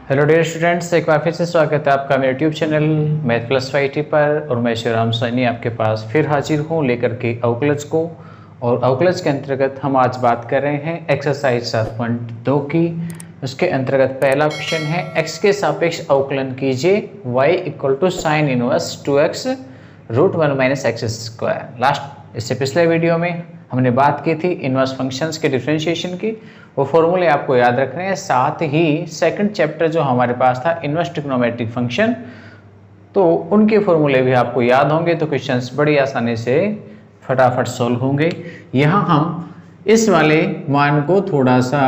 Hello dear students, एक बार फिर से स्वागत है आपका मेरे YouTube channel math plus YT पर। और मैं श्रीराम सैनी आपके पास फिर हाजिर हूँ लेकर के अवकलज को। और अवकलज के अंतर्गत हम आज बात कर रहे हैं एक्सरसाइज 7.2 की। उसके अंतर्गत पहला क्वेश्चन है x के सापेक्ष अवकलन कीजिए y equal to sine inverse 2x root 1 minus x square. Last इससे पिछले वीडियो में हमने बात की थी इनवर्स फंक्शंस के डिफरेंशिएशन की, वो फॉर्मूले आपको याद रखने हैं। साथ ही सेकंड चैप्टर जो हमारे पास था इनवर्स ट्रिग्नोमेट्रिक फंक्शन, तो उनके फॉर्मूले भी आपको याद होंगे, तो क्वेश्चंस बड़ी आसानी से फटाफट सोल्व होंगे। यहाँ हम इस वाले मान को थोड़ा सा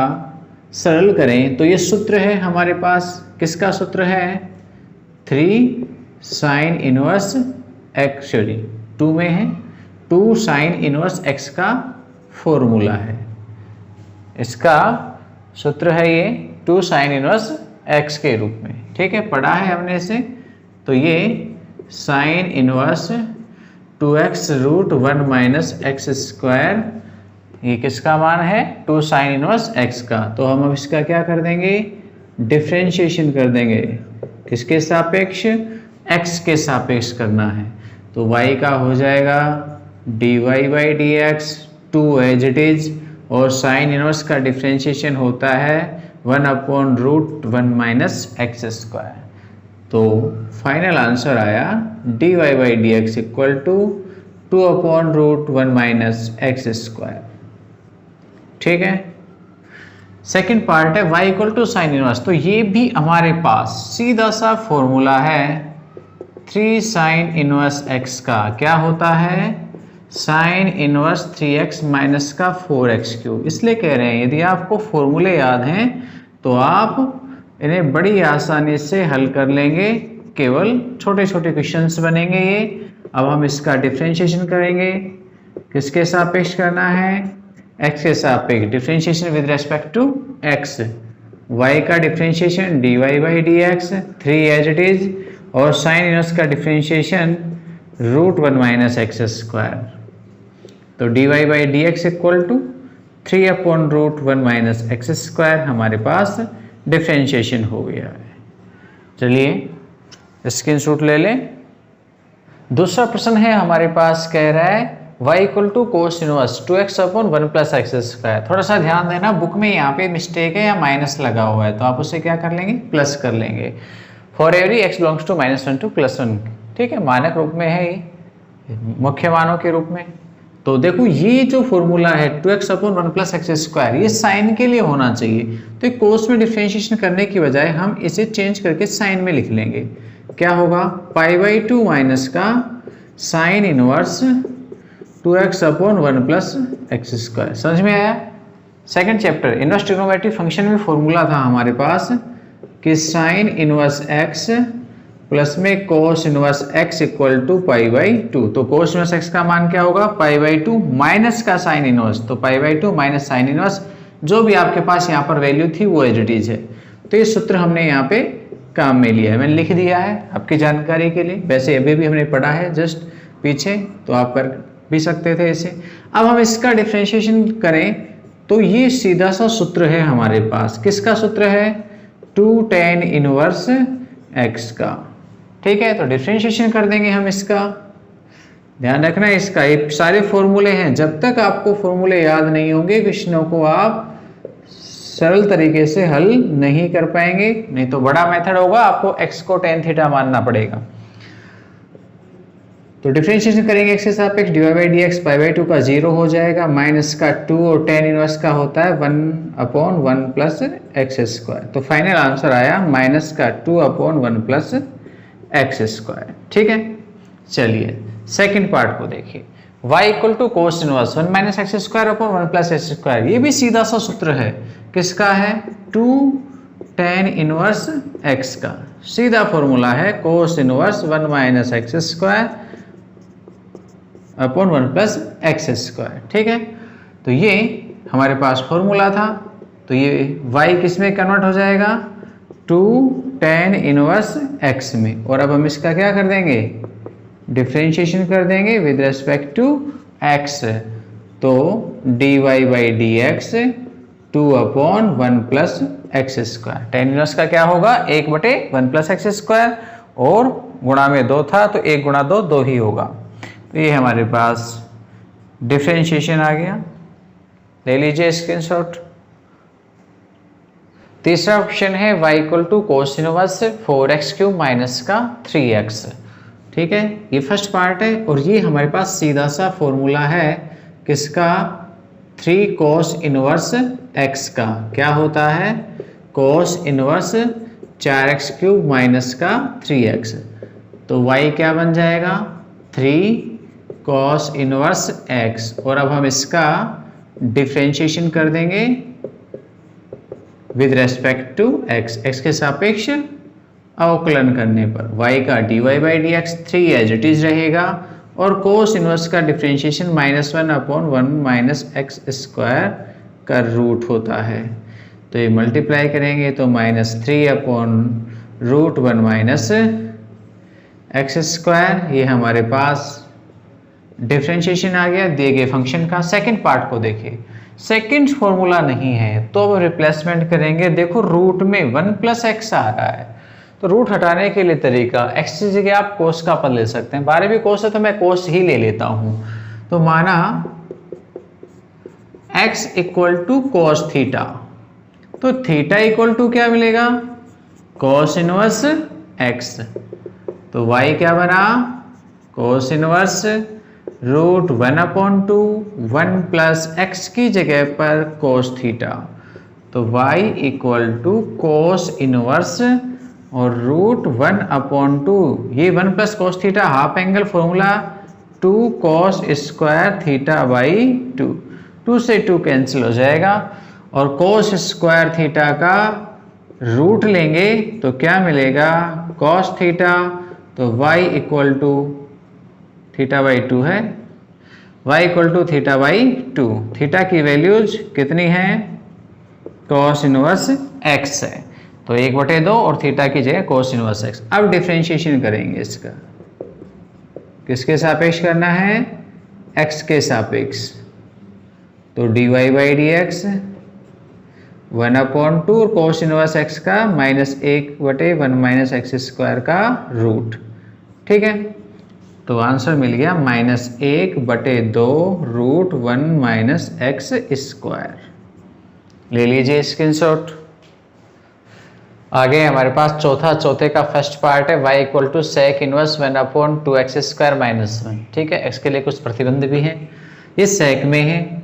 सरल करें तो ये सूत्र है हमारे पास, किसका सूत्र है 3 साइन इनवर्स एक्स, सॉरी 2 में है 2 साइन इनवर्स x का फॉर्मूला है। इसका सूत्र है ये 2 साइन इनवर्स x के रूप में, ठीक है, पढ़ा है हमने इसे। तो ये sine inverse 2x root 1 minus x square, ये किसका मान है 2 साइन इनवर्स x का। तो हम अब इसका क्या कर देंगे, डिफरेंशिएशन कर देंगे, किसके सापेक्ष, x के सापेक्ष करना है। तो y का हो जाएगा dy by d x 2 as it is, और साइन इनवर्स का डिफरेंशिएशन होता है 1 upon root 1 minus x square. तो फाइनल आंसर आया dy by d x equal to 2 upon root 1 minus x square, ठीक है। सेकेंड पार्ट है y equal to sine inverse, तो ये भी हमारे पास सीधा सा फॉर्मूला है 3 साइन इनवर्स x का, क्या होता है साइन इनवर्स 3x माइनस का 4x क्यूब। इसलिए कह रहे हैं यदि आपको फॉर्मूले याद हैं तो आप इन्हें बड़ी आसानी से हल कर लेंगे, केवल छोटे छोटे क्वेश्चंस बनेंगे ये। अब हम इसका डिफरेंशिएशन करेंगे, किसके सापेक्ष करना है, x के सापेक्ष, differentiation with respect to x, y का differentiation dy by d x 3 as it is, और साइन इनवर्स का differentiation root 1 minus x square. तो dy by d x equal to 3 upon root 1 minus x square हमारे पास differentiation हो गया है। चलिए स्क्रीनशॉट ले लें। दूसरा प्रश्न है हमारे पास, कह रहा है y equal to cos inverse 2x upon 1 plus x square. थोड़ा सा ध्यान देना, बुक में यहाँ पे मिस्टेक है या माइनस लगा हुआ है, तो आप उसे क्या कर लेंगे, प्लस कर लेंगे। For every x belongs to -1 to +1, ठीक है, मानक रूप में है ये, मुख्य मानों के रूप में। तो देखो ये जो फॉर्मूला है 2x upon 1 plus x square, ये साइन के लिए होना चाहिए। तो कोस में डिफरेंशिएशन करने की बजाय हम इसे चेंज करके साइन में लिख लेंगे। क्या होगा, पाई बाई 2 माइनस का sine inverse 2x upon 1 plus x square. समझ में आया। Second chapter inverse trigonometric function में फॉर्मूला था हमारे पास कि साइन इनवर्स x प्लस में cos inverse x equal to pi by 2। तो कोस इनवर्स x का मान क्या होगा, पाई बाई 2 माइनस का साइन इनवर्स, तो pi by 2 minus sine inverse, जो भी आपके पास यहाँ पर वैल्यू थी वो एज इट इज है। तो ये सूत्र हमने यहाँ पे काम में लिया है, मैंने लिख दिया है आपकी जानकारी के लिए। वैसे अभी भी हमने पढ़ा है जस्ट पीछे, तो आप कर भी सकते थे इसे। अब हम इसका डिफ्रेंशिएशन करें तो ये सीधा सा सूत्र है हमारे पास, किसका सूत्र है 2 tan इनवर्स x का, ठीक है। तो डिफरेंशिएशन कर देंगे हम इसका, ध्यान रखना इसका, ये सारे फॉर्मूले हैं। जब तक आपको फॉर्मूले याद नहीं होंगे क्वेश्चनों को आप सरल तरीके से हल नहीं कर पाएंगे, नहीं तो बड़ा मेथड होगा, आपको x को tan थीटा मानना पड़ेगा। तो डिफरेंशिएशन करेंगे x के सापेक्ष, dy by d x pi by 2 का 0 हो जाएगा, माइनस का 2 और tan इनवर्स का होता है 1 अपॉन 1 प्लस एक्स स्क्वायर। तो फाइनल आंसर आया माइनस का 2 अपॉन 1 प्लस एक्स स्क्वायर, ठीक है। चलिए सेकंड पार्ट को देखिए, y equal to cos inverse 1 minus x square upon 1 plus x square. ये भी सीधा सा सूत्र है, किसका है 2 tan इनवर्स x का, सीधा फॉर्मूला है कोस inverse 1 minus x square upon 1 plus x square, ठीक है। तो ये हमारे पास फॉर्मूला था, तो ये y किस में कन्वर्ट हो जाएगा 2 tan इनवर्स x में, और अब हम इसका क्या कर देंगे, डिफरेंशिएशन कर देंगे विद रेस्पेक्ट टू x। तो dy by d x 2 upon 1 plus x square. Tan inverse का क्या होगा 1/1 प्लस एक्स स्क्वायर, और गुणा में 2 था तो 1 गुणा 2 2 ही होगा। तो ये हमारे पास डिफरेंशिएशन आ गया, ले लीजिए स्क्रीनशॉट। तीसरा ऑप्शन है y equal to cos inverse 4x³ minus का 3x। ठीक है, ये फर्स्ट पार्ट है, और ये हमारे पास सीधा सा फॉर्मूला है किसका, 3 कोस इनवर्स x का। क्या होता है, कोस इनवर्स 4x³ माइनस का 3x। तो y क्या बन जाएगा 3 कोस इनवर्स x, और अब हम इसका डिफरेंशिएशन कर देंगे with respect to x, x के सापेक्ष अवकलन करने पर y का dy/dx 3 एज इट इज रहेगा, और कोस इनवर्स का डिफरेंशिएशन -1/1 माइनस एक्स स्क्वायर का रूट होता है। तो ये मल्टीप्लाई करेंगे तो -3/√1 माइनस एक्स स्क्वायर, ये हमारे पास डिफरेंशिएशन आ गया दिए गए फंक्शन का। सेकंड पार्ट को देखिए, सेकंड फॉर्मूला नहीं है तो अब रिप्लेसमेंट करेंगे। देखो रूट में 1 प्लस एक्स आ रहा है, तो रूट हटाने के लिए तरीका एक्स की जगह आप कोस का पद ले सकते हैं। 12वीं कोस है तो मैं कोस ही ले लेता हूं। तो माना x equal to cos theta, तो थीटा इक्वल टू क्या मिलेगा कोस इनवर्स x। तो y क्या बना कोस इनवर्स √1/2 1 प्लस एक्स की जगह पर कोस थीटा। तो y equal to cos inverse और √1/2, ये 1 plus cos theta half angle formula 2 cos square theta by 2, 2 से 2 कैंसिल हो जाएगा, और कोस स्क्वायर थीटा का रूट लेंगे तो क्या मिलेगा कोस थीटा। तो y equal to theta by 2 है, y equal to theta by 2। Theta की वैल्यूज कितनी है कोस इनवर्स x है, तो 1/2 और थीटा की जगह कोस इनवर्स x। अब डिफरेंशिएशन करेंगे इसका, किसके सापेक्ष करना है x के सापेक्ष। तो dy/dx 1/2 और कोस इनवर्स x का -1/1 माइनस एक्स स्क्वायर का रूट। ठीक है, तो आंसर मिल गया -1/2√1 माइनस एक्स स्क्वायर। ले लीजिए स्क्रीनशॉट। आगे हमारे पास चौथे का फर्स्ट पार्ट है y equal to sec inverse 1/2x² minus 1। ठीक है, x के लिए कुछ प्रतिबंध भी हैं, ये सेक में है,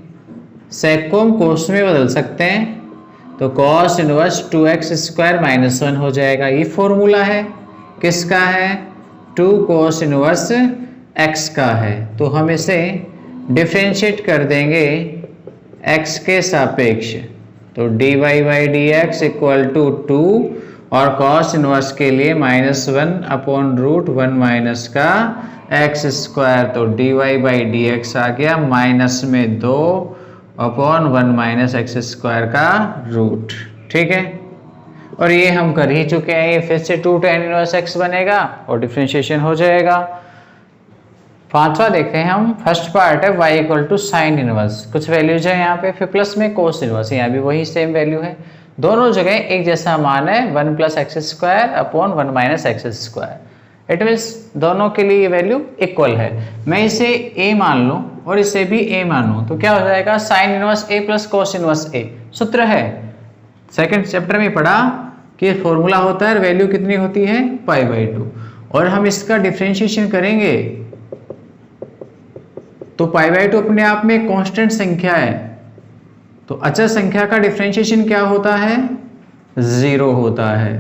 सेक को हम कोस में बदल सकते हैं, तो कॉस इनवर्स 2x² माइनस 1 हो जाएगा। ये फॉर्मूला है किसका है 2 कोस इनवर्स x का है। तो हम इसे डिफरेंशिएट कर देंगे x के सापेक्ष, तो dy/dx इक्वल टू 2 और कॉस इनवर्स के लिए -1/√1 माइनस का x²। तो dy/dx आ गया माइनस में 2/1 माइनस x² का रूट। ठीक है, और ये हम कर ही चुके हैं, ये फिर से 2 tan इनवर्स x बनेगा और डिफरेंशिएशन हो जाएगा। पांचवा देखते हैं हम, फर्स्ट पार्ट है y equal to sine inverse, कुछ वैल्यूज है यहाँ पे, फिर प्लस में कोस इनवर्स, यहाँ भी वही सेम वैल्यू है, दोनों जगह एक जैसा मान है 1 plus x²/1 minus x²। It means दोनों के लिए ये वैल्यू इक्वल है। मैं इसे a मान लूँ और इसे भी a मानूँ तो क्या हो जाएगा sine inverse a plus cos inverse a। सूत्र है सेकंड चैप्टर में पढ़ा कि फॉर्मूला होता है, वैल्यू कितनी होती है π/2, और हम इसका डिफरेंशिएशन करेंगे तो π/2 अपने आप में एक कांस्टेंट संख्या है, तो अचर संख्या का डिफरेंशिएशन क्या होता है 0 होता है,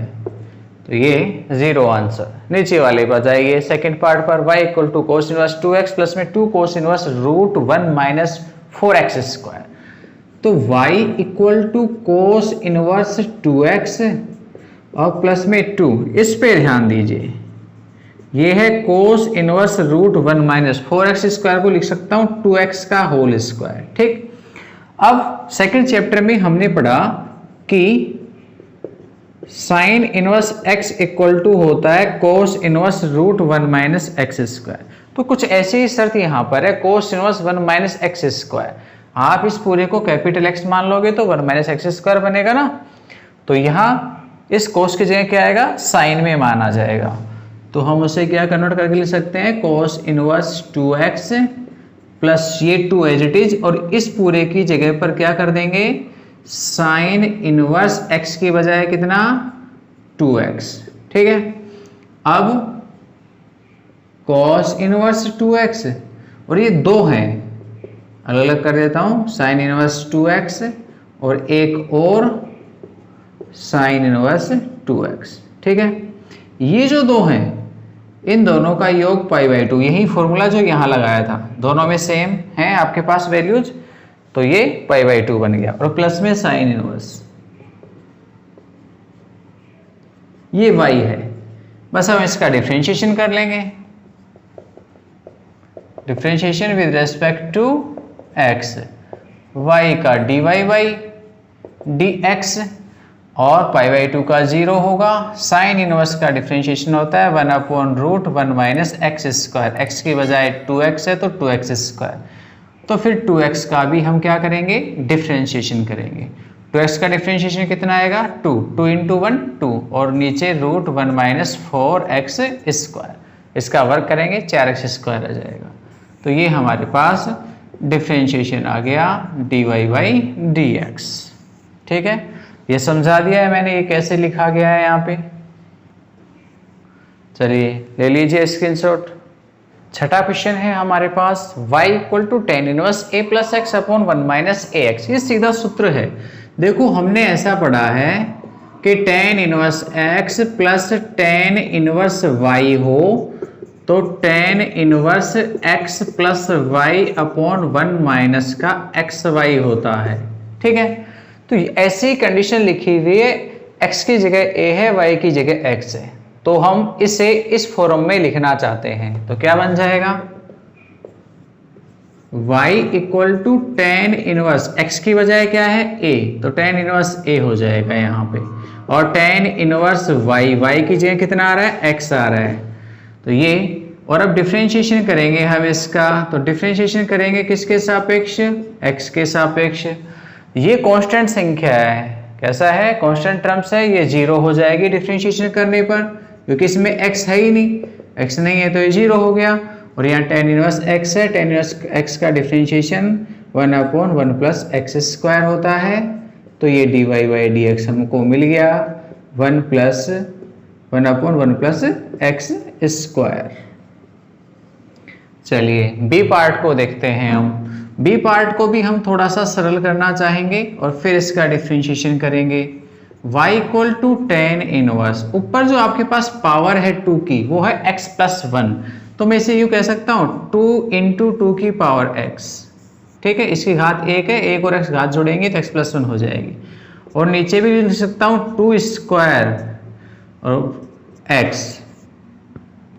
तो ये 0 आंसर। नीचे वाले पर जाइए सेकंड पार्ट पर, y equal to cos inverse 2x plus में 2 कोस इनवर्स √1 माइनस 4x²। तो y equal to cos inverse 2x और प्लस में 2, इस पे ध्यान दीजिए, ये है कोस इनवर्स √1 माइनस 4x² को लिख सकता हूं 2x का होल स्क्वायर। ठीक, अब सेकंड चैप्टर में हमने पढ़ा कि sine inverse x equal to होता है कोस इनवर्स √1 माइनस x²। तो कुछ ऐसी ही शर्त यहां पर है कोस इनवर्स 1 माइनस x²। आप इस पूरे को कैपिटल X मान लोगे तो 1 माइनस x² बनेगा ना, तो यहाँ इस cos की जगह क्या आएगा, साइन में मान आ जाएगा। तो हम उसे क्या कन्वर्ट करके लिख सकते हैं, cos इनवर्स 2x प्लस ये 2 एज इट इज, और इस पूरे की जगह पर क्या कर देंगे, साइन इनवर्स x की बजाय कितना 2x। ठीक है, अब cos इनवर्स 2x और ये दो हैं, अलग अलग कर देता हूं, साइन इनवर्स 2x और एक और साइन इनवर्स 2x। ठीक है, ये जो दो हैं इन दोनों का योग π/2, यही फॉर्मूला जो यहां लगाया था, दोनों में सेम है आपके पास वैल्यूज, तो ये π/2 बन गया, और प्लस में साइन इनवर्स, ये y है। बस हम इसका डिफरेंशिएशन कर लेंगे, differentiation with respect to x, y का dy/y dx और π/2 का 0 होगा। साइन इनवर्स का डिफरेंशिएशन होता है 1/√1 - x², x की बजाय 2x है तो 2x², तो फिर 2x का भी हम क्या करेंगे, डिफरेंशिएशन करेंगे। 2x का डिफरेंशिएशन कितना आएगा, 2 × 1 2, और नीचे √1 - 4x², इसका वर्क करेंगे 4x² आ जाएगा। तो ये हमारे पास डिफरेंशिएशन आ गया dy/dx। ठीक है, ये समझा दिया है मैंने, ये कैसे लिखा गया है यहाँ पे। चलिए ले लीजिए स्क्रीनशॉट। छठा क्वेश्चन है हमारे पास, y = tan inverse a + x/1 - ax। ये सीधा सूत्र है। देखो हमने ऐसा पढ़ा है कि tan inverse x plus tan inverse y हो तो tan inverse x plus y/1 - का xy होता है। ठीक है, तो ऐसी कंडीशन लिखी हुई है, x की जगह a है, y की जगह x है, तो हम इसे इस फॉर्म में लिखना चाहते हैं, तो क्या बन जाएगा, y = tan इनवर्स x की बजाय क्या है a, तो tan इनवर्स a हो जाएगा यहाँ पे, और tan इनवर्स y की जगह कितना आ रहा है, x आ रहा है, तो ये। और अब डिफरेंशिएशन करेंगे हम इसका, तो डिफरेंशिएशन करेंगे किसके सापेक्ष, x के सापेक्ष। ये कांस्टेंट संख्या है, कैसा है, कांस्टेंट टर्म्स है, ये 0 हो जाएगी डिफरेंशिएशन करने पर, क्योंकि इसमें x है ही नहीं, x नहीं है तो ये 0 हो गया। और यहाँ tan इनवर्स x है, tan इनवर्स x का डिफरेंशिएशन 1/1 + x² होता है, तो ये dy/dx हमको मिल गया 1/1 + x²। चलिए बी पार्ट को देखते हैं हम। बी पार्ट को भी हम थोड़ा सा सरल करना चाहेंगे और फिर इसका डिफरेंशिएशन करेंगे। y = tan इनवर्स, ऊपर जो आपके पास पावर है 2 की वो है x + 1, तो मैं इसे यूँ कह सकता हूँ 2 × 2 की पावर x। ठीक है, इसकी घात 1 है, 1 और x घात जोड़ेंगे तो x + 1 हो जाएगी। और नीचे भी लिख सकता हूँ 2² और x,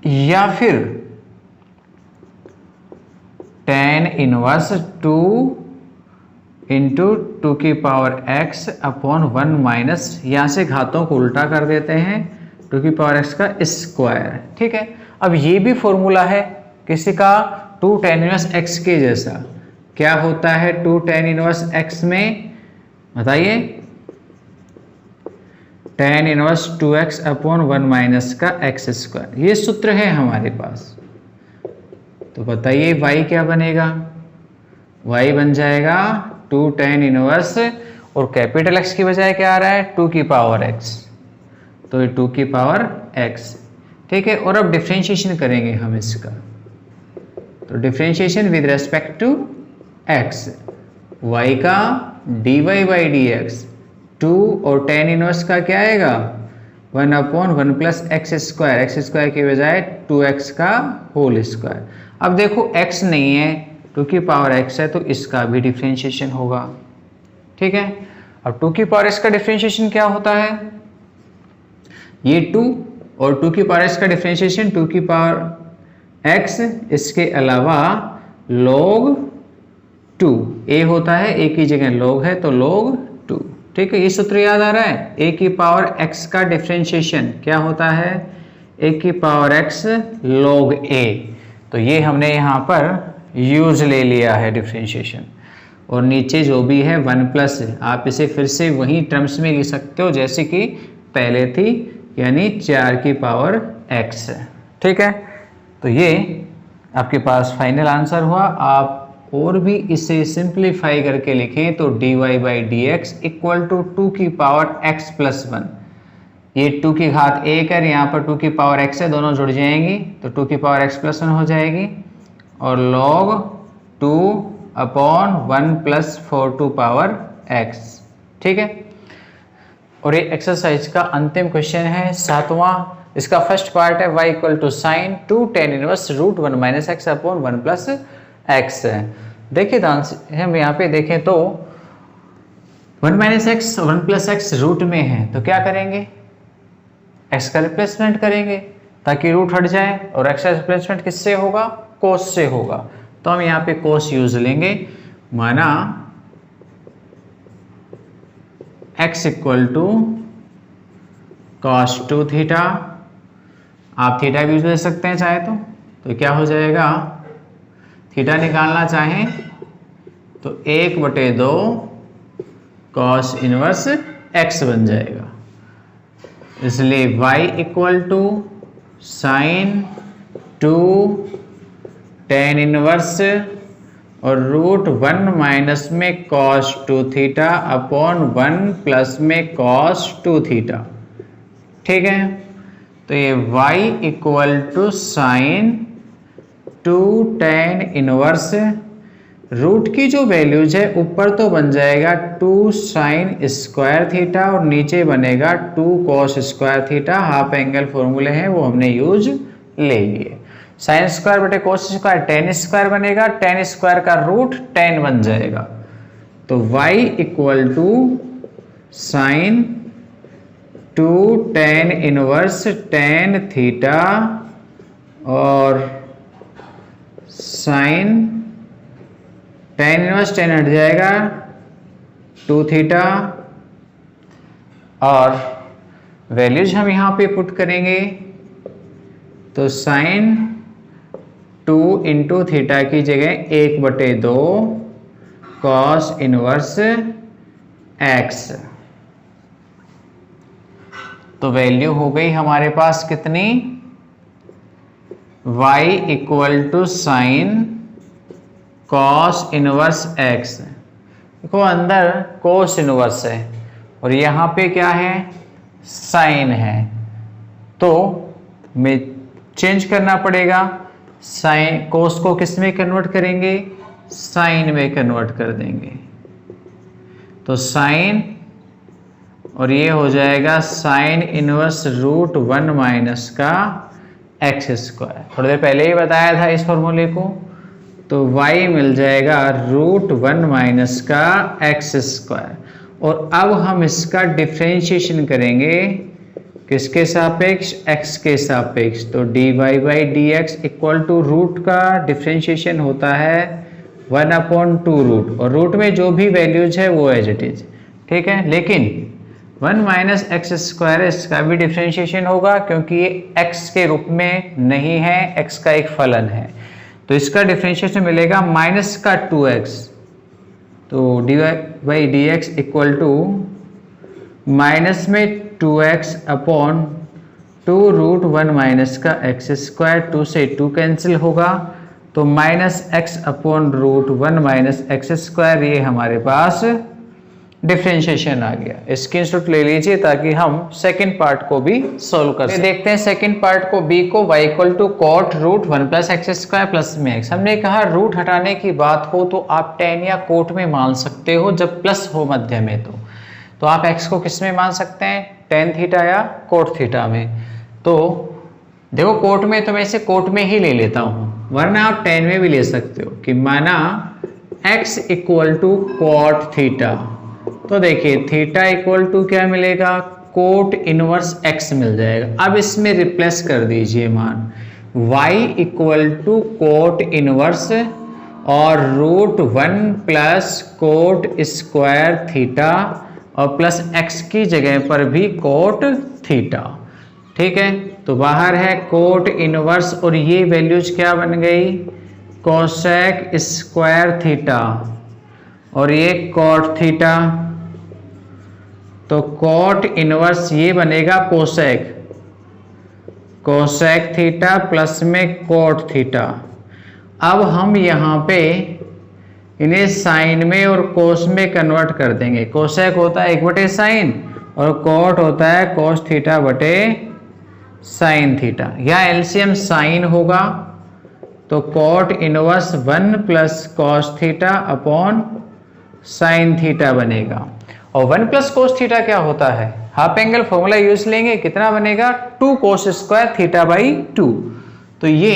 या फिर tan इनवर्स 2 × 2 की पावर x/1 - यहाँ से घातों को उल्टा कर देते हैं, 2 की पावर x का स्क्वायर। ठीक है, अब ये भी फॉर्मूला है किसी का 2 tan इनवर्स x के जैसा। क्या होता है 2 tan इनवर्स x में, बताइए, tan इनवर्स 2x/1 - का x², ये सूत्र है हमारे पास। तो बताइए y क्या बनेगा, y बन जाएगा 2 tan इनवर्स, और कैपिटल X की बजाय क्या आ रहा है, 2 की पावर x, तो ये 2 की पावर x। ठीक है, और अब डिफरेंशिएशन करेंगे हम इसका, तो differentiation with respect to x, y का dy/dx 2 और tan इनवर्स का क्या आएगा 1/1 + x², x² की बजाय 2x का होल स्क्वायर। अब देखो x नहीं है, 2 की पावर x है, तो इसका भी डिफरेंशिएशन होगा। ठीक है, अब 2 की पावर x का डिफरेंशिएशन क्या होता है, ये 2 और 2 की पावर x का डिफरेंशिएशन 2 की पावर x, इसके अलावा log 2, a होता है, a की जगह log है तो log 2। ठीक है, ये सूत्र याद आ रहा है, a की पावर x का डिफरेंशिएशन क्या होता है, a की पावर x log a, तो ये हमने यहाँ पर यूज ले लिया है डिफरेंशिएशन। और नीचे जो भी है 1 प्लस है, आप इसे फिर से वही टर्म्स में लिख सकते हो जैसे कि पहले थी, यानी 4 की पावर x है। ठीक है, तो ये आपके पास फाइनल आंसर हुआ। आप और भी इसे सिंप्लीफाई करके लिखें तो dy by d x equal to 2 की पावर x प्लस 1, ये 2 की घात 1 है, यहाँ पर 2 की पावर x है, दोनों जुड़ जाएंगी तो 2 की पावर x प्लस 1 हो जाएगी, और log 2 upon 1 plus 4 to power x। ठीक है, और ये एक्सरसाइज का अंतिम क्वेश्चन है 7वां। इसका फर्स्ट पार्ट है y equal to sine 2 tan inverse root 1 minus x upon 1 plus x है। देखिए हम यहाँ पे देखें तो 1 minus x 1 plus x root में है, तो क्या करेंगे, x का रिप्लेसमेंट करेंगे ताकि रूट हट जाए, और x का रिप्लेसमेंट किससे होगा, कोस से होगा, तो हम यहाँ पे कोस यूज लेंगे। माना x equal to cos 2 theta, आप थीटा भी यूज ले सकते हैं चाहे तो क्या हो जाएगा, थीटा निकालना चाहें तो 1/2 कॉस इनवर्स x बन जाएगा, इसलिए y equal to sine 2 tan inverse और रूट 1 माइनस में कॉस 2 थीटा अपॉन 1 प्लस में कॉस 2 थीटा। ठीक है, तो ये y equal to sine 2 tan inverse, root की जो वैल्यूज है ऊपर तो बन जाएगा 2 साइन स्क्वायर थीटा और नीचे बनेगा 2 cos square theta, half angle फॉर्मूले हैं वो हमने यूज ले लिए। साइन स्क्वायर बटे कॉस स्क्वायर टेन स्क्वायर बनेगा, टेन स्क्वायर का रूट 10 बन जाएगा, तो y equal to sine 2 tan inverse tan theta और साइन tan इनवर्स tan हट जाएगा 2 थीटा, और वैल्यूज हम यहाँ पे पुट करेंगे तो साइन 2 इंटू थीटा की जगह 1/2 कॉस इनवर्स x, तो वैल्यू हो गई हमारे पास कितनी, y equal to sine cos inverse x। देखो अंदर कोस इनवर्स है और यहाँ पे क्या है, साइन है, तो मैं चेंज करना पड़ेगा, साइन कोस को किस में कन्वर्ट करेंगे, साइन में कन्वर्ट कर देंगे, तो साइन और ये हो जाएगा साइन इनवर्स रूट 1 माइनस का एक्स स्क्वायर। थोड़ी देर पहले ही बताया था इस फॉर्मूले को, तो y मिल जाएगा रूट 1 माइनस का एक्स स्क्वायर, और अब हम इसका डिफ्रेंशिएशन करेंगे किसके सापेक्ष, x के सापेक्ष, तो dy by d x equal to root का डिफ्रेंशिएशन होता है 1/2 रूट, और रूट में जो भी वैल्यूज है वो एज इट इज। ठीक है, लेकिन 1 माइनस एक्स स्क्वायर इसका भी डिफ्रेंशिएशन होगा क्योंकि ये x के रूप में नहीं है, x का एक फलन है, तो इसका डिफ्रेंशिएशन मिलेगा माइनस का 2x, तो dy by d x equal to minus में 2x अपॉन 2 रूट 1 माइनस का एक्स स्क्वायर, 2 से 2 कैंसिल होगा, तो minus x upon root 1 minus x square, ये हमारे पास डिफरेंशिएशन आ गया। स्क्रीनशॉट ले लीजिए ताकि हम सेकंड पार्ट को भी सोल्व कर सकें। देखते हैं सेकंड पार्ट को, b को y equal to cot root 1 plus x square plus में x। हमने कहा रूट हटाने की बात हो तो आप टेन या कोट में मान सकते हो, जब प्लस हो मध्य में तो आप x को किस में मान सकते हैं, टेन थीटा या कोट थीटा में। तो देखो कोट में तो मैं इसे कोट में ही ले लेता हूँ, वरना आप टेन में भी ले सकते हो कि माना x equal to cot theta, तो देखिए थीटा इक्वल टू क्या मिलेगा, कोट इनवर्स x मिल जाएगा। अब इसमें रिप्लेस कर दीजिए मान y equal to cot inverse और root 1 plus cot square theta और प्लस x की जगह पर भी कोट थीटा। ठीक है, तो बाहर है कोट इनवर्स और ये वैल्यूज क्या बन गई, कोसेक स्क्वायर थीटा और ये कॉट थीटा, तो कॉट इनवर्स ये बनेगा कोसेक, कोसेक थीटा प्लस में कॉट थीटा। अब हम यहाँ पे इन्हें साइन में और कोस में कन्वर्ट कर देंगे। कोसेक होता है 1/sin और कॉट होता है कोस थीटा बटे साइन थीटा। या एलसीएम साइन होगा तो cot inverse 1 plus cos theta upon sine theta बनेगा। और 1 प्लस कोस थीटा क्या होता है, हाफ एंगल फॉर्मूला यूज लेंगे, कितना बनेगा 2 cos स्क्वायर थीटा बाई 2। तो ये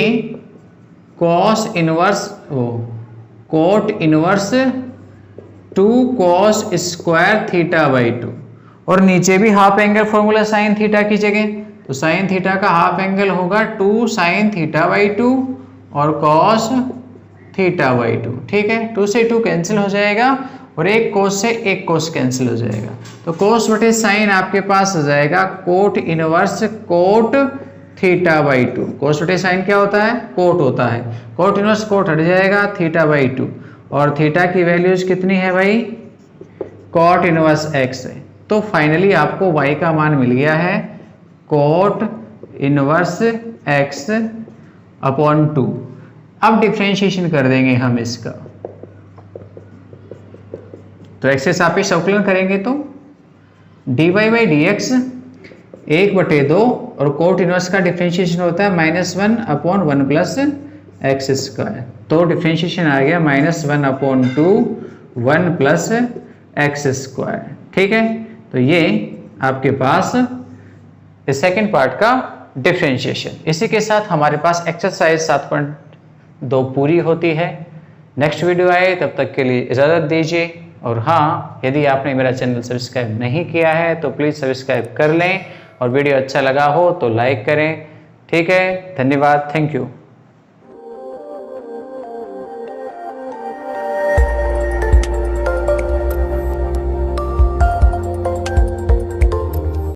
cos inverse cot inverse 2 cos square theta by 2, और नीचे भी half angle formula sine theta की जगह, तो साइन थीटा का हाफ एंगल होगा 2 sin थीटा बाई 2 और cos थीटा बाई 2। ठीक है, 2 से 2 कैंसिल हो जाएगा और एक कोस से एक कोस कैंसिल हो जाएगा। तो कोस बटे साइन आपके पास हो जाएगा cot inverse cot theta by 2। कोस बटे साइन क्या होता है, कोट होता है, कोट इनवर्स कोट हट जाएगा थीटा बाई 2, और थीटा की वैल्यूज कितनी है भाई, कॉट इनवर्स x है। तो फाइनली आपको y का मान मिल गया है कोट इनवर्स x अपॉन 2। अब डिफ्रेंशिएशन कर देंगे हम इसका, तो x से सापेक्ष अवकलन करेंगे तो dy बाई डी एक्स 1/2 और कोट इनवर्स का डिफ्रेंशिएशन होता है -1 अपॉन 1 प्लस एक्स स्क्वायर। तो डिफ्रेंशिएशन आ गया -1 अपॉन 2 1 प्लस एक्स स्क्वायर। ठीक है, तो ये आपके पास सेकेंड पार्ट का डिफ्रेंशिएशन। इसी के साथ हमारे पास एक्सरसाइज 7.2 पूरी होती है। नेक्स्ट वीडियो आए तब तक के लिए इजाज़त दीजिए। और हाँ, यदि आपने मेरा चैनल सब्सक्राइब नहीं किया है तो प्लीज़ सब्सक्राइब कर लें, और वीडियो अच्छा लगा हो तो लाइक करें। ठीक है, धन्यवाद, थैंक यू।